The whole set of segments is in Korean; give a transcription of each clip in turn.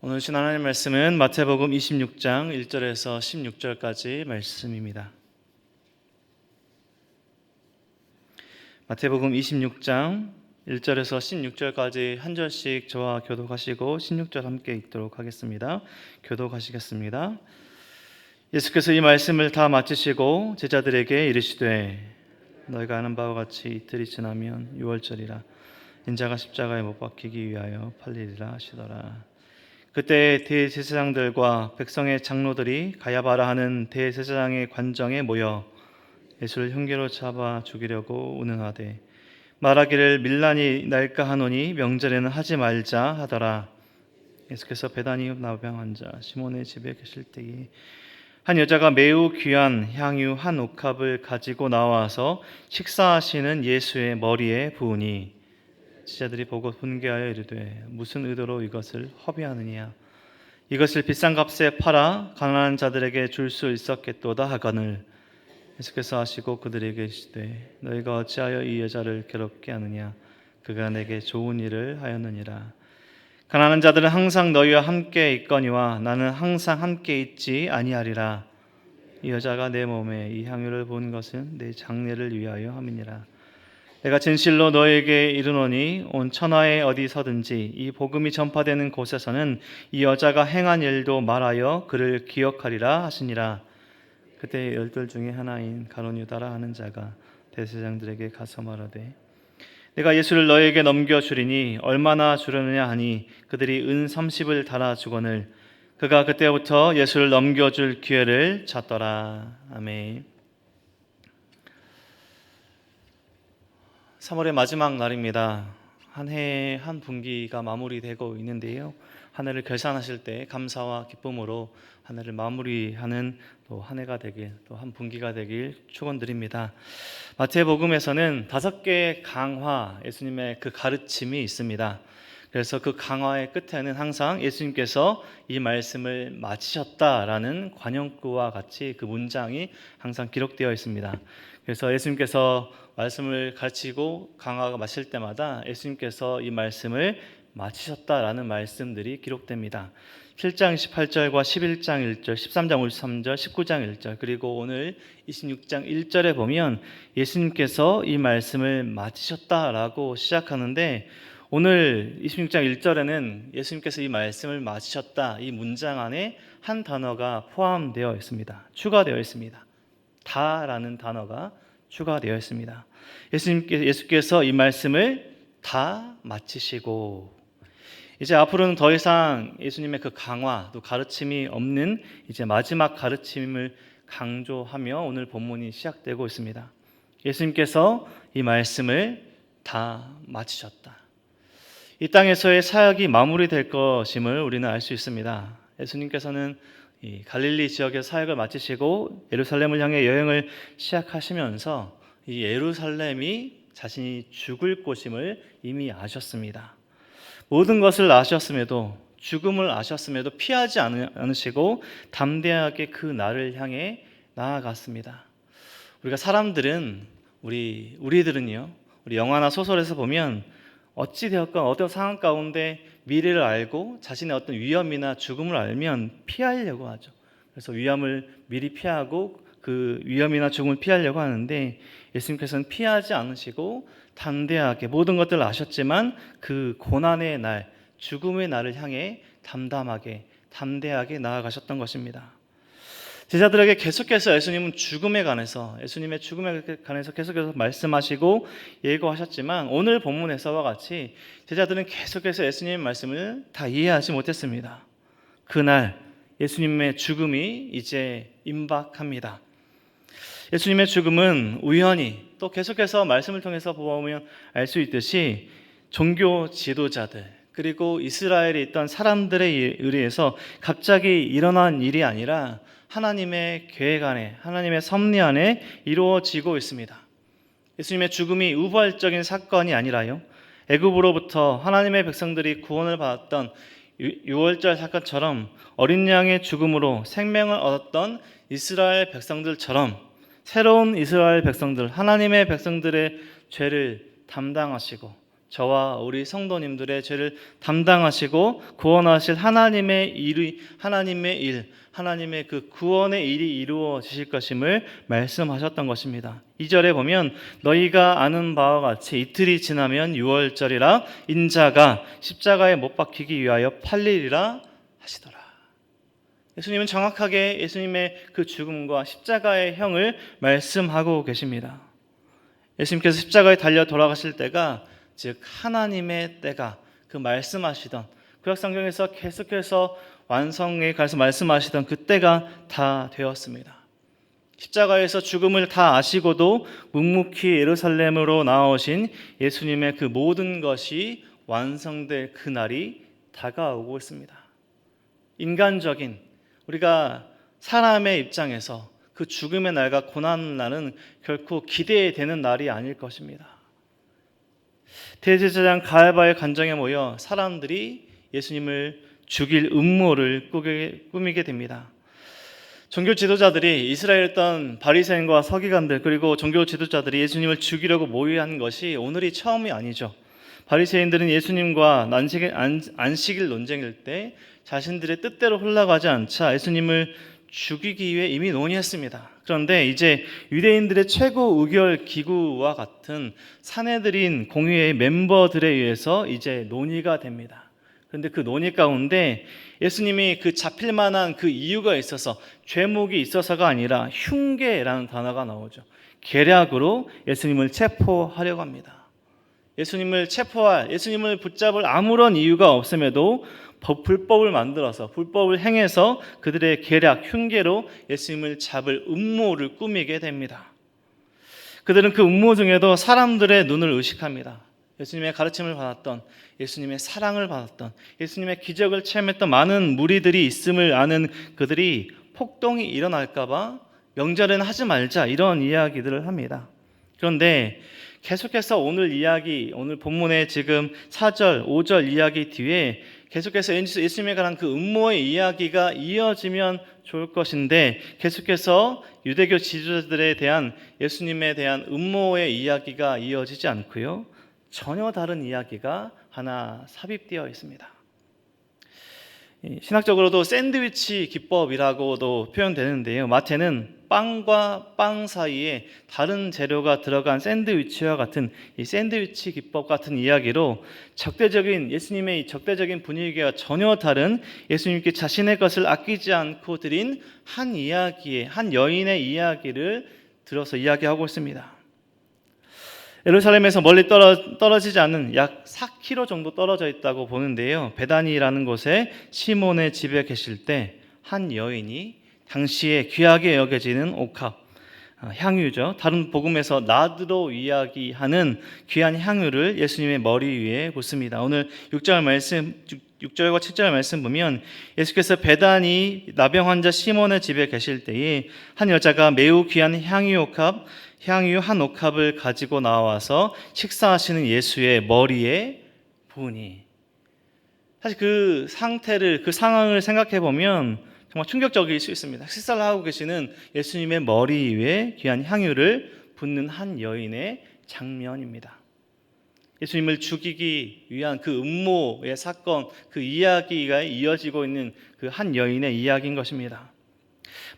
오늘 주신 하나님의 말씀은 마태복음 26장 1절에서 16절까지 말씀입니다. 마태복음 26장 1절에서 16절까지 한 절씩 저와 교독하시고 16절 함께 읽도록 하겠습니다. 교독하시겠습니다. 예수께서 이 말씀을 다 마치시고 제자들에게 이르시되 너희가 아는 바와 같이 이틀이 지나면 유월절이라 인자가 십자가에 못 박히기 위하여 팔리리라 하시더라. 그때 대제사장들과 백성의 장로들이 가야바라 하는 대제사장의 관정에 모여 예수를 흉계로 잡아 죽이려고 운운하되 말하기를 밀란이 날까 하노니 명절에는 하지 말자 하더라. 예수께서 베다니 나병 환자 시몬의 집에 계실 때에 한 여자가 매우 귀한 향유 한 옥합을 가지고 나와서 식사하시는 예수의 머리에 부으니 제자들이 보고 분개하여 이르되 무슨 의도로 이것을 허비하느냐, 이것을 비싼 값에 팔아 가난한 자들에게 줄 수 있었겠도다 하거늘. 예수께서 하시고 그들에게 이르시되 너희가 어찌하여 이 여자를 괴롭게 하느냐, 그가 내게 좋은 일을 하였느니라. 가난한 자들은 항상 너희와 함께 있거니와 나는 항상 함께 있지 아니하리라. 이 여자가 내 몸에 이 향유를 부은 것은 내 장례를 위하여 함이니라. 내가 진실로 너에게 이르노니 온 천하에 어디서든지 이 복음이 전파되는 곳에서는 이 여자가 행한 일도 말하여 그를 기억하리라 하시니라. 그때 열둘 중에 하나인 가룟 유다라 하는 자가 대제사장들에게 가서 말하되 내가 예수를 너에게 넘겨주리니 얼마나 주려느냐 하니 그들이 은 30을 달아 주거늘 그가 그때부터 예수를 넘겨줄 기회를 찾더라. 아멘. 3월의 마지막 날입니다. 한 해 한 분기가 마무리되고 있는데요. 한 해를 결산하실 때 감사와 기쁨으로 한 해를 마무리하는 또 한 해가 되길, 또 한 분기가 되길 축원드립니다. 마태복음에서는 5개의 강화, 예수님의 그 가르침이 있습니다. 그래서 그 강화의 끝에는 항상 예수님께서 이 말씀을 마치셨다라는 관용구와 같이 그 문장이 항상 기록되어 있습니다. 그래서 예수님께서 말씀을 가르치고 강화가 마칠 때마다 예수님께서 이 말씀을 마치셨다라는 말씀들이 기록됩니다. 7장 18절과 11장 1절, 13장 53절, 19장 1절, 그리고 오늘 26장 1절에 보면 예수님께서 이 말씀을 마치셨다라고 시작하는데 오늘 26장 1절에는 예수님께서 이 말씀을 마치셨다, 이 문장 안에 한 단어가 포함되어 있습니다. 추가되어 있습니다. 다라는 단어가 추가되어 있습니다. 예수께서 이 말씀을 다 마치시고 이제 앞으로는 더 이상 예수님의 그 강화 또 가르침이 없는 이제 마지막 가르침을 강조하며 오늘 본문이 시작되고 있습니다. 예수님께서 이 말씀을 다 마치셨다. 이 땅에서의 사역이 마무리될 것임을 우리는 알 수 있습니다. 예수님께서는 이 갈릴리 지역의 사역을 마치시고 예루살렘을 향해 여행을 시작하시면서 이 예루살렘이 자신이 죽을 곳임을 이미 아셨습니다. 모든 것을 아셨음에도, 죽음을 아셨음에도 피하지 않으시고 담대하게 그 날을 향해 나아갔습니다. 우리가 사람들은 우리들은요, 우리 영화나 소설에서 보면 어찌 되었건 어떤 상황 가운데 미래를 알고 자신의 어떤 위험이나 죽음을 알면 피하려고 하죠. 그래서 위험을 미리 피하고 그 위험이나 죽음을 피하려고 하는데 예수님께서는 피하지 않으시고 담대하게 모든 것들을 아셨지만 그 고난의 날, 죽음의 날을 향해 담대하게 나아가셨던 것입니다. 제자들에게 계속해서 예수님의 죽음에 관해서 계속해서 말씀하시고 예고하셨지만 오늘 본문에서와 같이 제자들은 계속해서 예수님의 말씀을 다 이해하지 못했습니다. 그날 예수님의 죽음이 이제 임박합니다. 예수님의 죽음은 우연히 또 계속해서 말씀을 통해서 보면 알 수 있듯이 종교 지도자들 그리고 이스라엘에 있던 사람들에 의해서 갑자기 일어난 일이 아니라 하나님의 계획 안에, 하나님의 섭리 안에 이루어지고 있습니다. 예수님의 죽음이 우발적인 사건이 아니라요, 애굽으로부터 하나님의 백성들이 구원을 받았던 유월절 사건처럼 어린 양의 죽음으로 생명을 얻었던 이스라엘 백성들처럼 새로운 이스라엘 백성들, 하나님의 백성들의 죄를 담당하시고 저와 우리 성도님들의 죄를 담당하시고 구원하실 하나님의 하나님의 그 구원의 일이 이루어지실 것임을 말씀하셨던 것입니다. 2절에 보면 너희가 아는 바와 같이 이틀이 지나면 유월절이라 인자가 십자가에 못 박히기 위하여 팔리리라 하시더라. 예수님은 정확하게 예수님의 그 죽음과 십자가의 형을 말씀하고 계십니다. 예수님께서 십자가에 달려 돌아가실 때가 즉 하나님의 때가 그 말씀하시던 구약성경에서 계속해서 완성에 가서 말씀하시던 그 때가 다 되었습니다. 십자가에서 죽음을 다 아시고도 묵묵히 예루살렘으로 나오신 예수님의 그 모든 것이 완성될 그날이 다가오고 있습니다. 인간적인 우리가 사람의 입장에서 그 죽음의 날과 고난의 날은 결코 기대되는 날이 아닐 것입니다. 대제사장 가야바의 관정에 모여 사람들이 예수님을 죽일 음모를 꾸미게 됩니다. 종교 지도자들이 이스라엘 있던 바리새인과 서기관들 그리고 종교 지도자들이 예수님을 죽이려고 모의한 것이 오늘이 처음이 아니죠. 바리새인들은 예수님과 안식일 논쟁일 때 자신들의 뜻대로 흘러가지 않자 예수님을 죽이기 위해 이미 논의했습니다. 그런데 이제 유대인들의 최고 의결 기구와 같은 사내들인 공의회 멤버들에 의해서 이제 논의가 됩니다. 그런데 그 논의 가운데 예수님이 그 잡힐 만한 그 이유가 있어서 죄목이 있어서가 아니라 흉계라는 단어가 나오죠. 계략으로 예수님을 체포하려고 합니다. 예수님을 붙잡을 아무런 이유가 없음에도 불법을 만들어서 불법을 행해서 그들의 계략, 흉계로 예수님을 잡을 음모를 꾸미게 됩니다. 그들은 그 음모 중에도 사람들의 눈을 의식합니다. 예수님의 가르침을 받았던, 예수님의 사랑을 받았던, 예수님의 기적을 체험했던 많은 무리들이 있음을 아는 그들이 폭동이 일어날까 봐 명절에는 하지 말자 이런 이야기들을 합니다. 그런데 계속해서 오늘 본문의 지금 4절, 5절 이야기 뒤에 계속해서 예수님에 관한 그 음모의 이야기가 이어지면 좋을 것인데 계속해서 유대교 지도자들에 대한 예수님에 대한 음모의 이야기가 이어지지 않고요. 전혀 다른 이야기가 하나 삽입되어 있습니다. 신학적으로도 샌드위치 기법이라고도 표현되는데요. 마태는 빵과 빵 사이에 다른 재료가 들어간 샌드위치와 같은 이 샌드위치 기법 같은 이야기로 예수님의 적대적인 분위기가 전혀 다른 예수님께 자신의 것을 아끼지 않고 드린 한 여인의 이야기를 들어서 이야기하고 있습니다. 예루살렘에서 멀리 떨어지지 않은 약 4km 정도 떨어져 있다고 보는데요. 베다니라는 곳에 시몬의 집에 계실 때 한 여인이 당시에 귀하게 여겨지는 옥합, 향유죠. 다른 복음에서 나드로 이야기하는 귀한 향유를 예수님의 머리 위에 붓습니다. 오늘 6절과 7절 말씀 보면 예수께서 베다니 나병 환자 시몬의 집에 계실 때에 한 여자가 매우 귀한 향유 한 옥합을 가지고 나와서 식사하시는 예수의 머리에 부으니, 사실 그 상황을 생각해 보면 정말 충격적일 수 있습니다. 식사를 하고 계시는 예수님의 머리 위에 귀한 향유를 붓는 한 여인의 장면입니다. 예수님을 죽이기 위한 그 음모의 사건, 그 이야기가 이어지고 있는 그 한 여인의 이야기인 것입니다.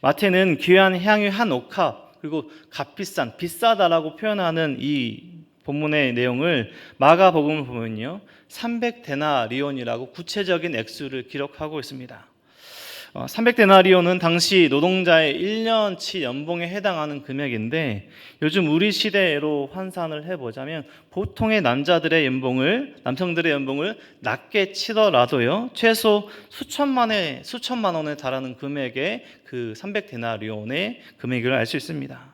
마태는 귀한 향유 한 옥합, 그리고 값비싼, 비싸다라고 표현하는 이 본문의 내용을 마가복음을 보면요, 300데나리온이라고 구체적인 액수를 기록하고 있습니다. 300데나리온은 당시 노동자의 1년치 연봉에 해당하는 금액인데, 요즘 우리 시대로 환산을 해보자면 보통의 남성들의 연봉을 낮게 치더라도요, 최소 수천만 원에 달하는 금액의 그 300데나리온의 금액을 알 수 있습니다.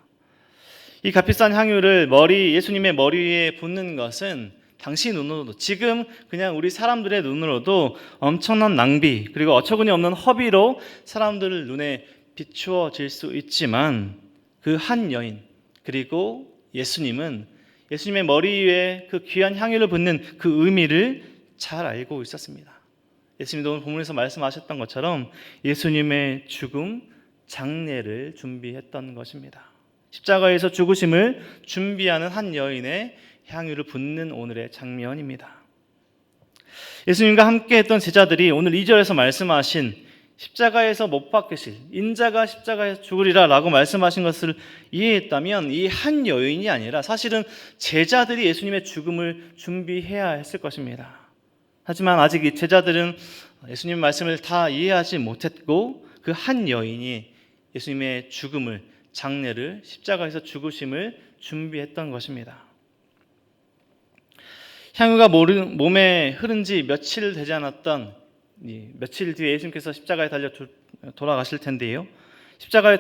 이 값비싼 향유를 예수님의 머리 위에 붓는 것은 당시 눈으로도, 지금 그냥 우리 사람들의 눈으로도 엄청난 낭비, 그리고 어처구니 없는 허비로 사람들 눈에 비추어질 수 있지만, 그 한 여인 그리고 예수님은 예수님의 머리 위에 그 귀한 향유를 붓는 그 의미를 잘 알고 있었습니다. 예수님도 오늘 본문에서 말씀하셨던 것처럼 예수님의 죽음, 장례를 준비했던 것입니다. 십자가에서 죽으심을 준비하는 한 여인의 향유를 붓는 오늘의 장면입니다. 예수님과 함께 했던 제자들이 오늘 2절에서 말씀하신 십자가에서 못 박히실 인자가 십자가에서 죽으리라 라고 말씀하신 것을 이해했다면 이 한 여인이 아니라 사실은 제자들이 예수님의 죽음을 준비해야 했을 것입니다. 하지만 아직 이 제자들은 예수님의 말씀을 다 이해하지 못했고 그 한 여인이 예수님의 죽음을, 장례를, 십자가에서 죽으심을 준비했던 것입니다. 향유가 몸에 흐른 지 며칠 되지 않았던 며칠 뒤에 예수님께서 십자가에 달려 돌아가실 텐데요. 십자가에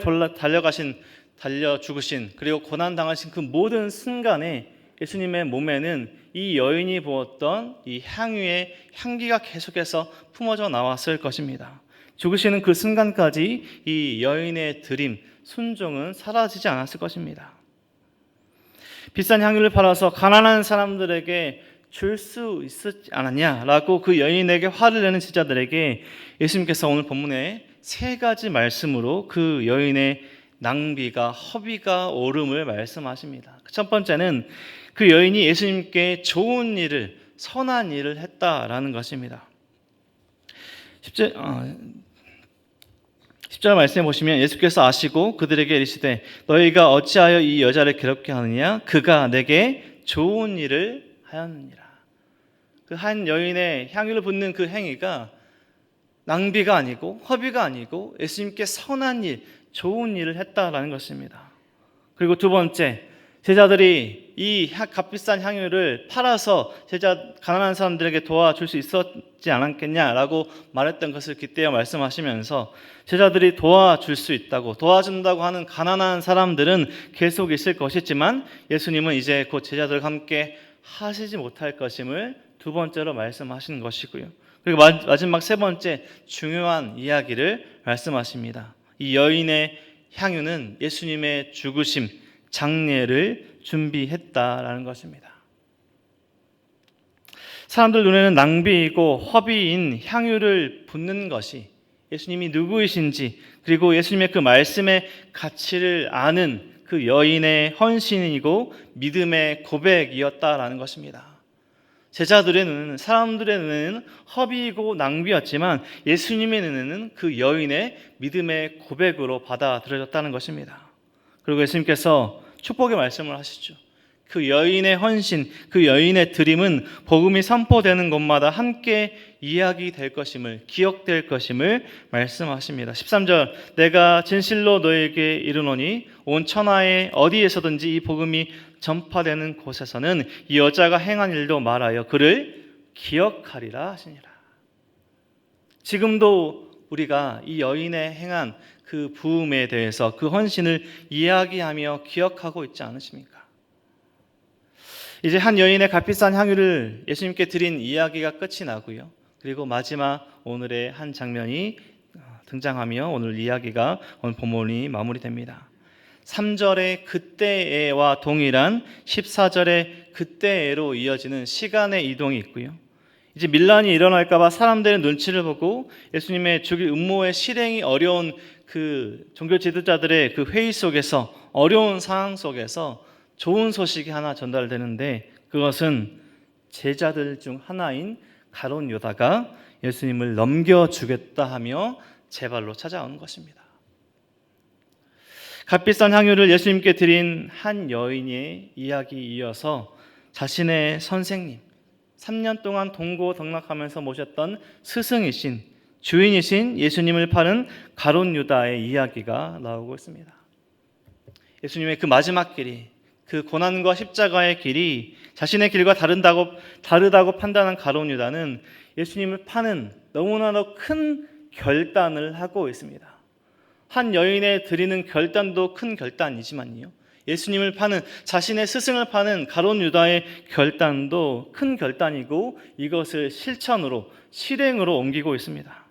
달려 죽으신 그리고 고난당하신 그 모든 순간에 예수님의 몸에는 이 여인이 부었던 이 향유의 향기가 계속해서 품어져 나왔을 것입니다. 죽으시는 그 순간까지 이 여인의 드림, 순종은 사라지지 않았을 것입니다. 비싼 향유를 팔아서 가난한 사람들에게 줄 수 있었지 않았냐라고 그 여인에게 화를 내는 제자들에게 예수님께서 오늘 본문에 세 가지 말씀으로 그 여인의 낭비가, 허비가 오름을 말씀하십니다. 첫 번째는 그 여인이 예수님께 좋은 일을, 선한 일을 했다라는 것입니다. 10절 말씀해 보시면 예수께서 아시고 그들에게 이르시되 너희가 어찌하여 이 여자를 괴롭게 하느냐? 그가 내게 좋은 일을 하였느니라. 그 한 여인의 향유를 붓는 그 행위가 낭비가 아니고 허비가 아니고 예수님께 선한 일, 좋은 일을 했다라는 것입니다. 그리고 두 번째, 제자들이 이 값비싼 향유를 팔아서 가난한 사람들에게 도와줄 수 있었지 않았겠냐라고 말했던 것을 깃대어 말씀하시면서 제자들이 도와줄 수 있다고, 도와준다고 하는 가난한 사람들은 계속 있을 것이지만 예수님은 이제 곧 제자들과 함께 하시지 못할 것임을 두 번째로 말씀하시는 것이고요. 그리고 마지막 세 번째 중요한 이야기를 말씀하십니다. 이 여인의 향유는 예수님의 죽으심, 장례를 준비했다라는 것입니다. 사람들 눈에는 낭비이고 허비인 향유를 붓는 것이 예수님이 누구이신지 그리고 예수님의 그 말씀의 가치를 아는 그 여인의 헌신이고 믿음의 고백이었다라는 것입니다. 제자들의 눈에는, 사람들의 눈에는 허비이고 낭비였지만 예수님의 눈에는 그 여인의 믿음의 고백으로 받아들여졌다는 것입니다. 그리고 예수님께서 축복의 말씀을 하시죠. 그 여인의 헌신, 그 여인의 드림은 복음이 선포되는 곳마다 함께 이야기될 것임을, 기억될 것임을 말씀하십니다. 13절, 내가 진실로 너에게 이르노니 온 천하에 어디에서든지 이 복음이 전파되는 곳에서는 이 여자가 행한 일도 말하여 그를 기억하리라 하시니라. 지금도 우리가 이 여인의 행한 그 부음에 대해서 그 헌신을 이야기하며 기억하고 있지 않으십니까? 이제 한 여인의 값비싼 향유를 예수님께 드린 이야기가 끝이 나고요. 그리고 마지막 오늘의 한 장면이 등장하며 오늘 이야기가, 오늘 본문이 마무리됩니다. 3절의 그때에와 동일한 14절의 그때에로 이어지는 시간의 이동이 있고요. 이제 밀란이 일어날까 봐 사람들의 눈치를 보고 예수님의 죽일 음모의 실행이 어려운 그 종교 지도자들의 그 회의 속에서, 어려운 상황 속에서 좋은 소식이 하나 전달되는데 그것은 제자들 중 하나인 가룟 유다가 예수님을 넘겨주겠다 하며 제발로 찾아온 것입니다. 값비싼 향유를 예수님께 드린 한 여인의 이야기에 이어서 자신의 선생님, 3년 동안 동고동락하면서 모셨던 스승이신, 주인이신 예수님을 파는 가룟 유다의 이야기가 나오고 있습니다. 예수님의 그 마지막 길이, 그 고난과 십자가의 길이 자신의 길과 다르다고 판단한 가룟 유다는 예수님을 파는 너무나도 큰 결단을 하고 있습니다. 한 여인에 드리는 결단도 큰 결단이지만요, 예수님을 파는, 자신의 스승을 파는 가룟 유다의 결단도 큰 결단이고 이것을 실행으로 옮기고 있습니다.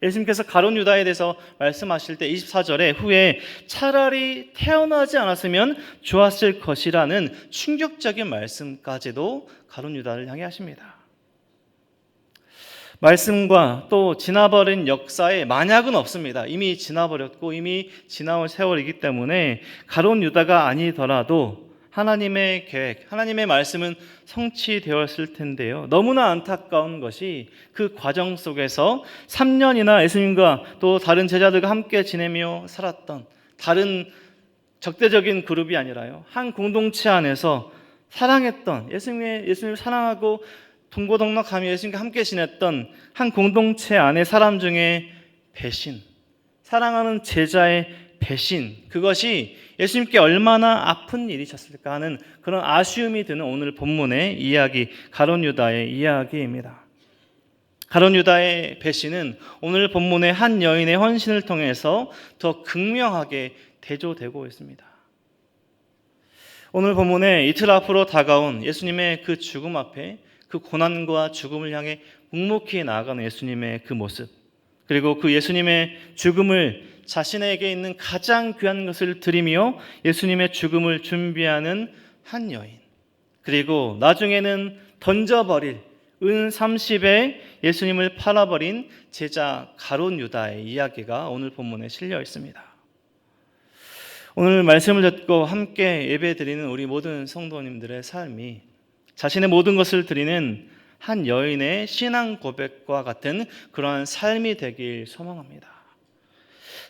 예수님께서 가룟 유다에 대해서 말씀하실 때 24절에 후에 차라리 태어나지 않았으면 좋았을 것이라는 충격적인 말씀까지도 가룟 유다를 향해 하십니다. 말씀과 또 지나버린 역사에 만약은 없습니다. 이미 지나버렸고 이미 지나온 세월이기 때문에 가룟 유다가 아니더라도 하나님의 계획, 하나님의 말씀은 성취되었을 텐데요. 너무나 안타까운 것이 그 과정 속에서 3년이나 예수님과 또 다른 제자들과 함께 지내며 살았던 다른 적대적인 그룹이 아니라요, 한 공동체 안에서 사랑했던, 예수님을 사랑하고 동고동락하며 예수님과 함께 지냈던 한 공동체 안의 사람 중에 배신, 사랑하는 제자의 배신, 그것이 예수님께 얼마나 아픈 일이셨을까 하는 그런 아쉬움이 드는 오늘 본문의 이야기, 가룟 유다의 이야기입니다. 가룟 유다의 배신은 오늘 본문의 한 여인의 헌신을 통해서 더 극명하게 대조되고 있습니다. 오늘 본문에 이틀 앞으로 다가온 예수님의 그 죽음 앞에 그 고난과 죽음을 향해 묵묵히 나아가는 예수님의 그 모습, 그리고 그 예수님의 죽음을 자신에게 있는 가장 귀한 것을 드리며 예수님의 죽음을 준비하는 한 여인, 그리고 나중에는 던져버릴 은 30에 예수님을 팔아버린 제자 가룟 유다의 이야기가 오늘 본문에 실려 있습니다. 오늘 말씀을 듣고 함께 예배드리는 우리 모든 성도님들의 삶이 자신의 모든 것을 드리는 한 여인의 신앙 고백과 같은 그러한 삶이 되길 소망합니다.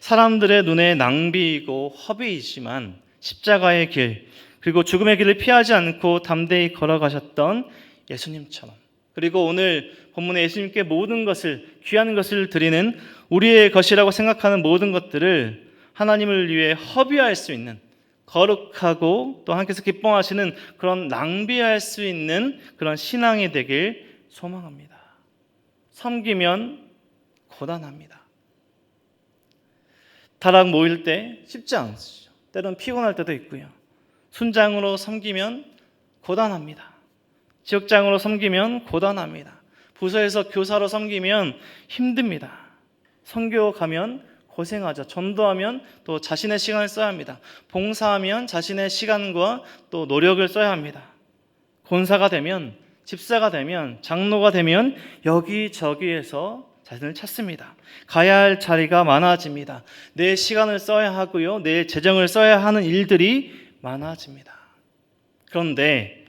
사람들의 눈에 낭비이고 허비이지만 십자가의 길, 그리고 죽음의 길을 피하지 않고 담대히 걸어가셨던 예수님처럼, 그리고 오늘 본문에 예수님께 모든 것을, 귀한 것을 드리는 우리의 것이라고 생각하는 모든 것들을 하나님을 위해 허비할 수 있는, 거룩하고 또 하나님께서 기뻐하시는 그런 낭비할 수 있는 그런 신앙이 되길 소망합니다. 섬기면 고단합니다. 다락 모일 때 쉽지 않죠. 때론 피곤할 때도 있고요. 순장으로 섬기면 고단합니다. 지역장으로 섬기면 고단합니다. 부서에서 교사로 섬기면 힘듭니다. 선교 가면 고생하죠. 전도하면 또 자신의 시간을 써야 합니다. 봉사하면 자신의 시간과 또 노력을 써야 합니다. 권사가 되면, 집사가 되면, 장로가 되면 여기저기에서 자신을 찾습니다. 가야 할 자리가 많아집니다. 내 시간을 써야 하고요, 내 재정을 써야 하는 일들이 많아집니다. 그런데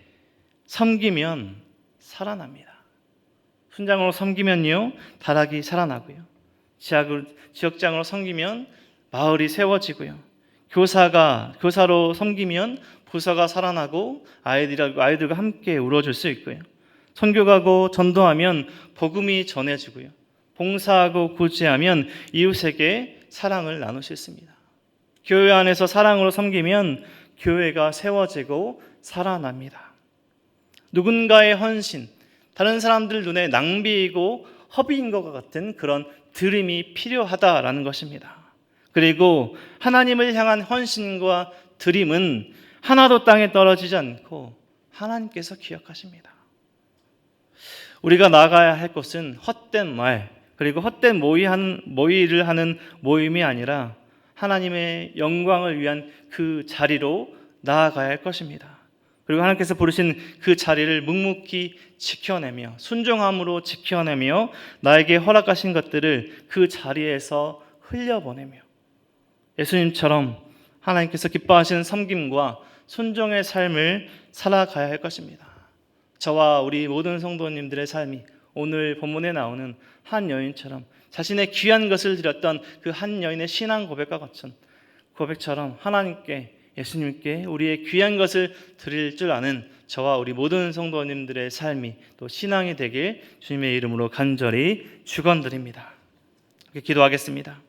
섬기면 살아납니다. 순장으로 섬기면요, 다락이 살아나고요, 지역장으로 섬기면 마을이 세워지고요, 교사로 섬기면 부서가 살아나고 아이들과 함께 울어줄 수 있고요, 선교가고 전도하면 복음이 전해지고요, 봉사하고 구제하면 이웃에게 사랑을 나눌 수 있습니다. 교회 안에서 사랑으로 섬기면 교회가 세워지고 살아납니다. 누군가의 헌신, 다른 사람들 눈에 낭비이고 허비인 것과 같은 그런 드림이 필요하다라는 것입니다. 그리고 하나님을 향한 헌신과 드림은 하나도 땅에 떨어지지 않고 하나님께서 기억하십니다. 우리가 나가야 할 곳은 헛된 말, 그리고 헛된 모의를 하는 모임이 아니라 하나님의 영광을 위한 그 자리로 나아가야 할 것입니다. 그리고 하나님께서 부르신 그 자리를 묵묵히 지켜내며, 순종함으로 지켜내며, 나에게 허락하신 것들을 그 자리에서 흘려보내며, 예수님처럼 하나님께서 기뻐하시는 섬김과 순종의 삶을 살아가야 할 것입니다. 저와 우리 모든 성도님들의 삶이 오늘 본문에 나오는 한 여인처럼, 자신의 귀한 것을 드렸던 그 한 여인의 신앙 고백과 같은 고백처럼 하나님께, 예수님께 우리의 귀한 것을 드릴 줄 아는 저와 우리 모든 성도님들의 삶이 또 신앙이 되길 주님의 이름으로 간절히 축원드립니다. 기도하겠습니다.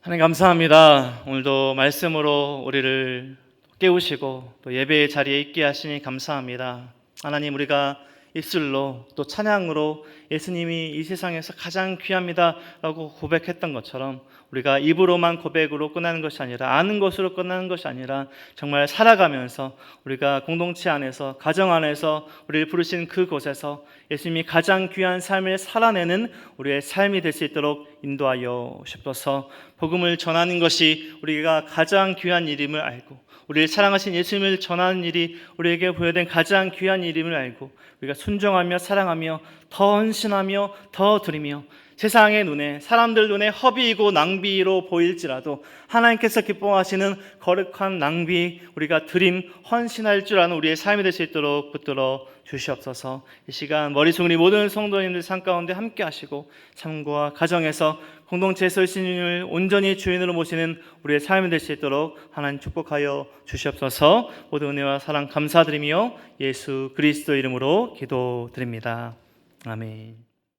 하나님 감사합니다. 오늘도 말씀으로 우리를 깨우시고 또 예배의 자리에 있게 하시니 감사합니다. 하나님, 우리가 입술로 또 찬양으로 예수님이 이 세상에서 가장 귀합니다 라고 고백했던 것처럼, 우리가 입으로만 고백으로 끝나는 것이 아니라, 아는 것으로 끝나는 것이 아니라 정말 살아가면서 우리가 공동체 안에서, 가정 안에서 우리를 부르신 그곳에서 예수님이 가장 귀한 삶을 살아내는 우리의 삶이 될 수 있도록 인도하여 주옵소서. 복음을 전하는 것이 우리가 가장 귀한 일임을 알고, 우리를 사랑하신 예수님을 전하는 일이 우리에게 부여된 가장 귀한 일임을 알고 우리가 순종하며 사랑하며 더 헌신하며 더 드리며 세상의 눈에, 사람들 눈에 허비이고 낭비로 보일지라도 하나님께서 기뻐하시는 거룩한 낭비, 우리가 드림, 헌신할 줄 아는 우리의 삶이 될 수 있도록 붙들어 주시옵소서. 이 시간 머리속 우리 모든 성도님들 삶 가운데 함께 하시고 삶과 가정에서 공동체에서 예수님을 온전히 주인으로 모시는 우리의 삶이 될 수 있도록 하나님 축복하여 주시옵소서. 모든 은혜와 사랑 감사드리며 예수 그리스도 이름으로 기도드립니다. 아멘.